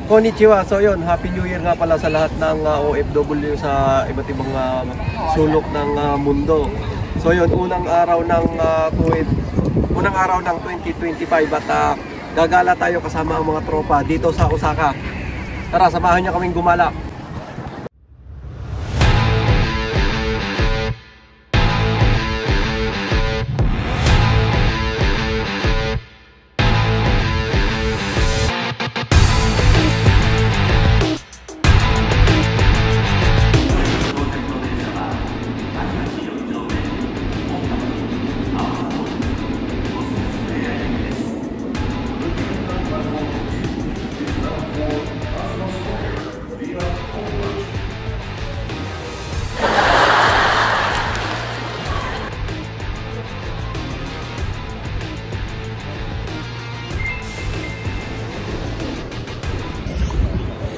Konnichiwa. So yun, Happy New Year nga pala sa lahat ng OFW sa iba't ibang sulok ng mundo. So yun, unang araw ng 2025 at gagala tayo kasama ang mga tropa dito sa Osaka. Tara, samahan niyo kaming gumala.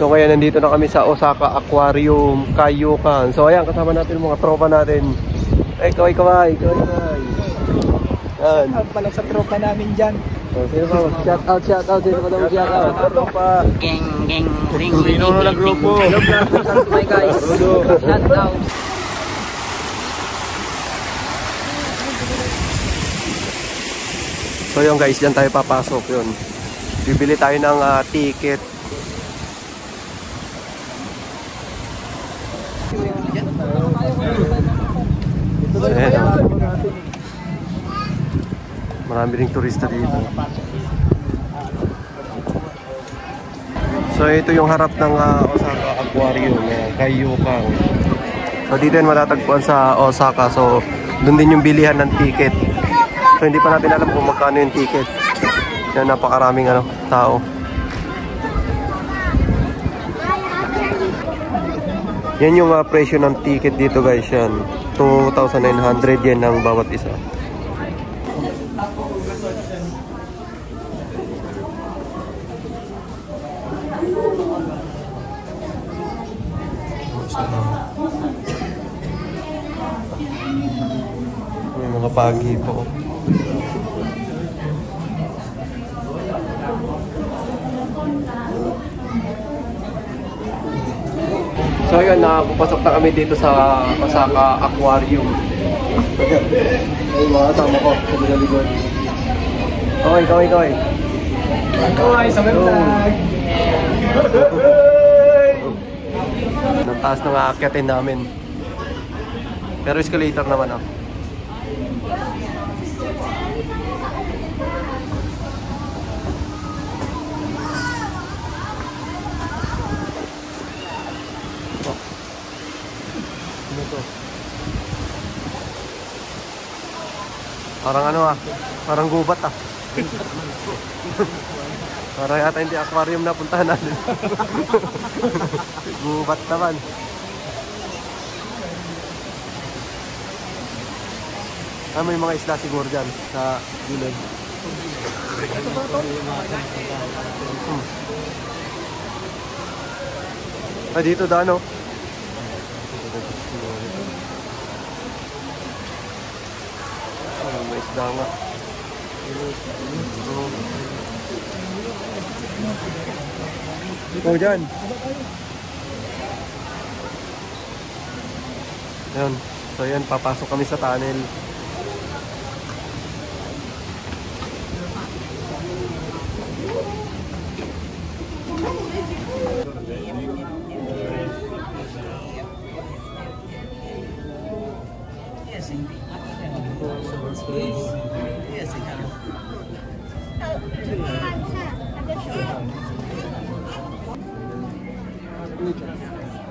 So kaya nandito na kami sa Osaka Aquarium, Kaiyukan. So ayan, kasama natin yung mga tropa natin. Ay, kaway. Yan. Shout out pala sa tropa namin dyan. So, sino ba? Shout out. Sino ba daw shout out? Tropa. Gang, ring. Sino na grupo? Hello, my guys. Shout out. So yun guys, dyan tayo papasok yun. Bibili tayo ng ticket. Ayan. Marami ring turista dito. So ito yung harap ng Osaka Aquarium, Kaiyukan. So dito yun matatagpuan sa Osaka. So doon din yung bilihan ng ticket. So hindi pa natin alam kung magkano yung ticket. Yan, napakaraming tao. Yan yung presyo ng ticket dito guys, yan. 2,900 yen ang bawat isa. May mga pagi po. So yun, pupasok na kami dito sa Osaka Aquarium. Ay, mga kasama ko. Kaway. Kaway, sa vlog. Nataas na nga aakyatin namin. Pero escalator naman Parang parang gubat Parang yata hindi aquarium na puntahan natin. Gubat naman. May mga isla siguro dyan sa gilid. Dito may isda nga. Ikaw dyan. Ayan. So yan, papasok kami sa tunnel.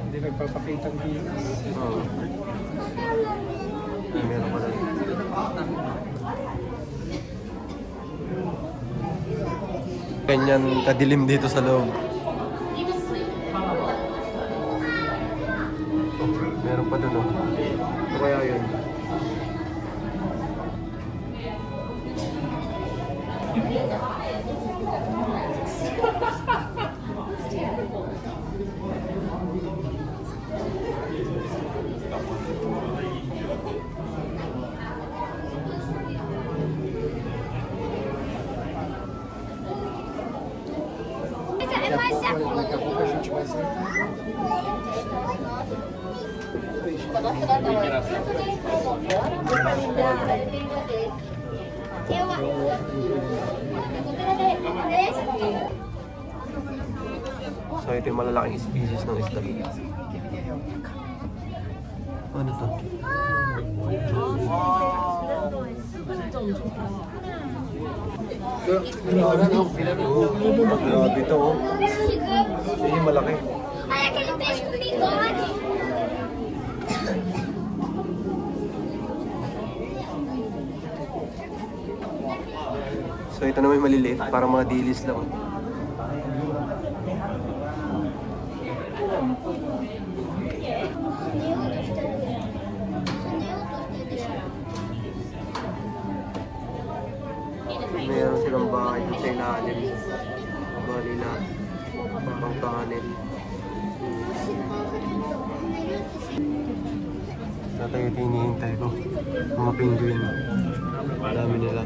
Hindi nagpapakitang bilas. Meron pala. Ganyan kadilim dito sa loob. Meron pa dun Ano kaya yun? Daqui a pouco a gente vai ser. So ito yung malalaking species ng isda. Ano to? Grabe ito oh. Yun yung malaki. Ai, aquele peixe com bigode. So ito naman yung maliliit, parang mga dilis lang. Meron silang bahay dun sa ilalim. Bali na pang kanin. Tatay ito hinihintay ko. Mga penguin. Dami nila.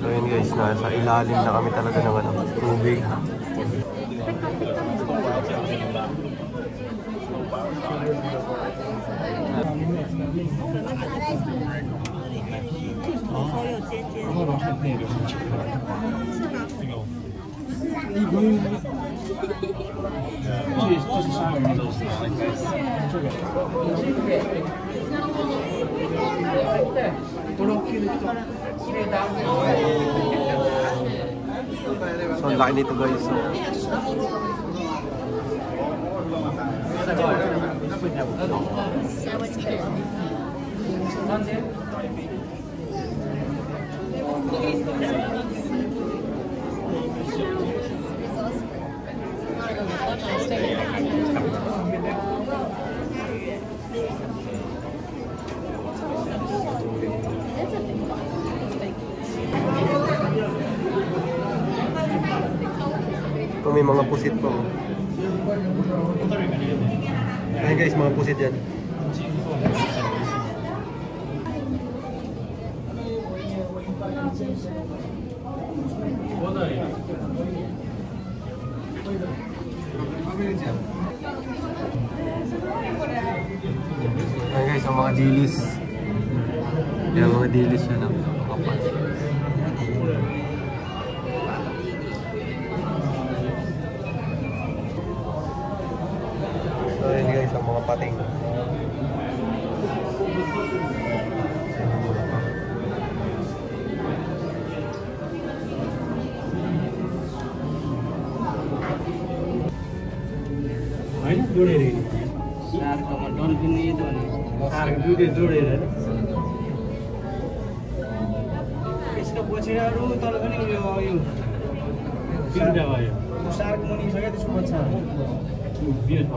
So yun guys, nasa ilalim na kami talaga ng tubig. So ang laki nito guys. Ito may mga pusit pa. Ayan guys, mga pusit yan. Ayan guys, ang mga dilis. Ayan mga dilis yan ang kapal. So ayan guys, ang mga pating. होइन जोडेर sarcoma dolphin यदो भने सार्क दुईटै जोडेर यसको पछिडाहरू तल पनि यो तिनवटा भयो सार्क मुनि छ क्या त्यसको बच्चा बियो छ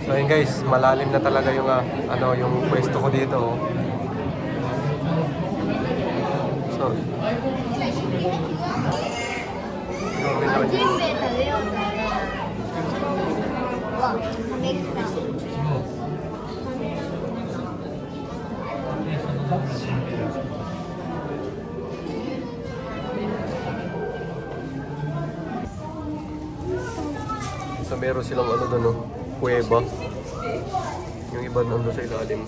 So ayun guys, malalim na talaga yung yung pwesto ko dito. So So meron silang doon, kuweba. Yung iba nandun sa ilalim.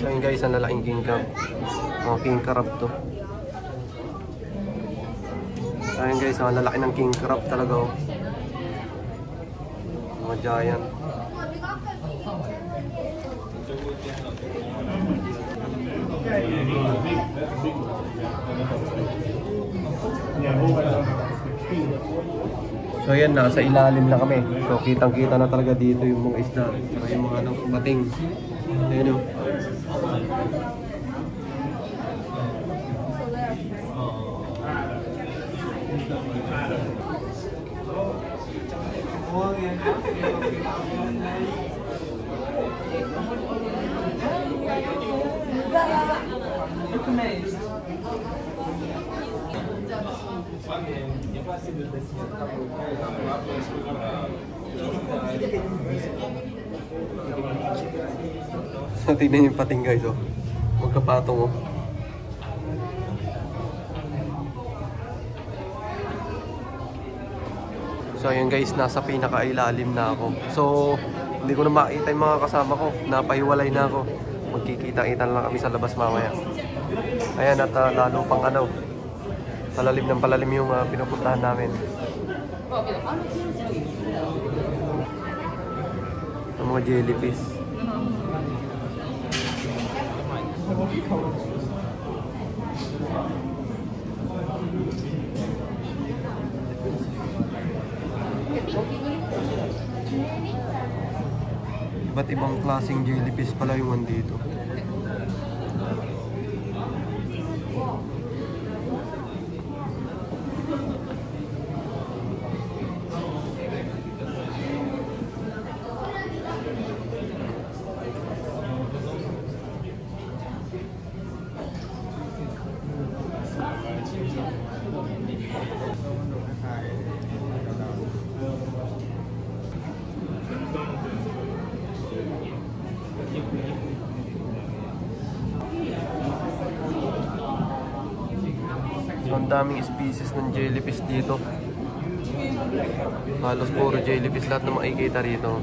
So yun guys, ang lalaking king crab. Mga king crab to. Ayun guys, ang lalaki ng king crab talaga oh. Mga giant. So yan, nasa ilalim na kami. So kitang kita na talaga dito yung mga isda. Saka yung mga bating. Ayun o. So tignan yung pating guys oh. Magkapatong oh. So ayun guys, nasa pinakailalim na ako. So hindi ko na makita yung mga kasama ko. Napahiwalay na ako. Magkikita-kita na lang kami sa labas mamaya. Ayan at lalo pang ano, palalim ng palalim yung pinupuntahan namin. Ang mga jellyfish. Iba't ibang klaseng jellyfish pala yung andito. So, ang daming species ng jellyfish dito. Halos puro jellyfish lahat na makikita rito.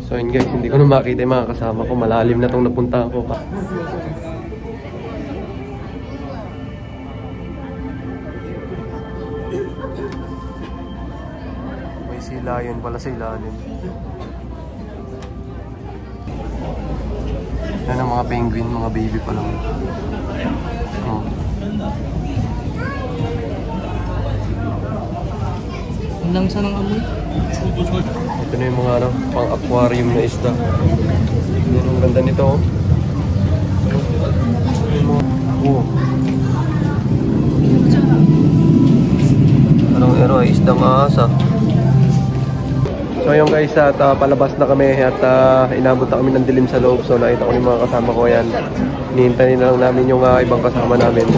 So yun guys, hindi ko na makita yung mga kasama ko. Malalim na itong napuntahan ko pa. May silayan pala sa ilalim. Yan ang mga penguin, mga baby pa lang. Oh. Hanggang saan ang amoy? Ito na yung mga ano, pang-aquarium na isda. Yan ang ganda nito oh. Oh. Anong ero ay isdang asa. So yun guys, at palabas na kami at inabot na kami ng dilim sa loob. So nakita ko yung mga kasama ko yan. Hinihintay na lang namin yung ibang kasama namin.